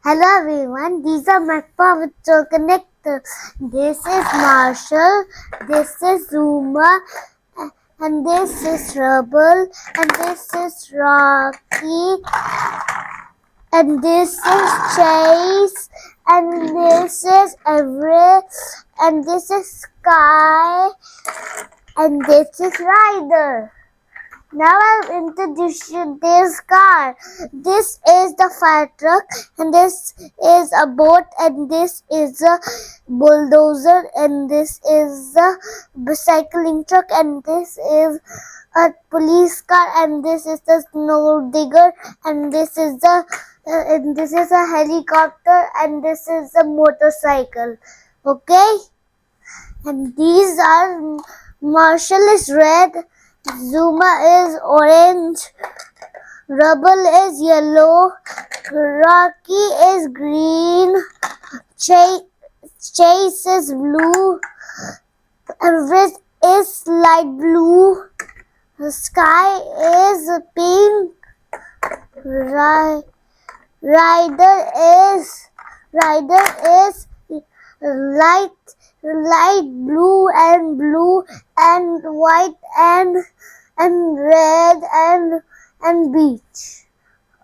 Hello everyone, these are my PAW Patrol connectors. This is Marshall, this is Zuma, and this is Rubble, and this is Rocky, and this is Chase, and this is Everett, and this is Skye, and this is Ryder. Now I'll introduce you this car. This is the fire truck, and this is a boat, and this is a bulldozer, and this is a bicycling truck, and this is a police car, and this is the snow digger, and this is a helicopter, and this is a motorcycle. Okay, and these are Marshall is red. Zuma is orange, Rubble is yellow, Rocky is green, Chase is blue, Everett is light blue, Skye is pink, Rider is light blue and white and red and beach.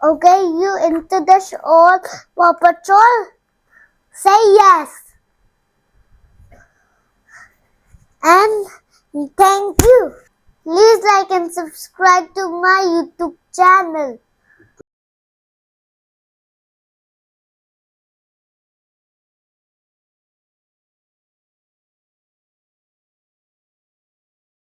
Okay, you into the show PAW Patrol? Say yes. And thank you. Please like and subscribe to my YouTube channel.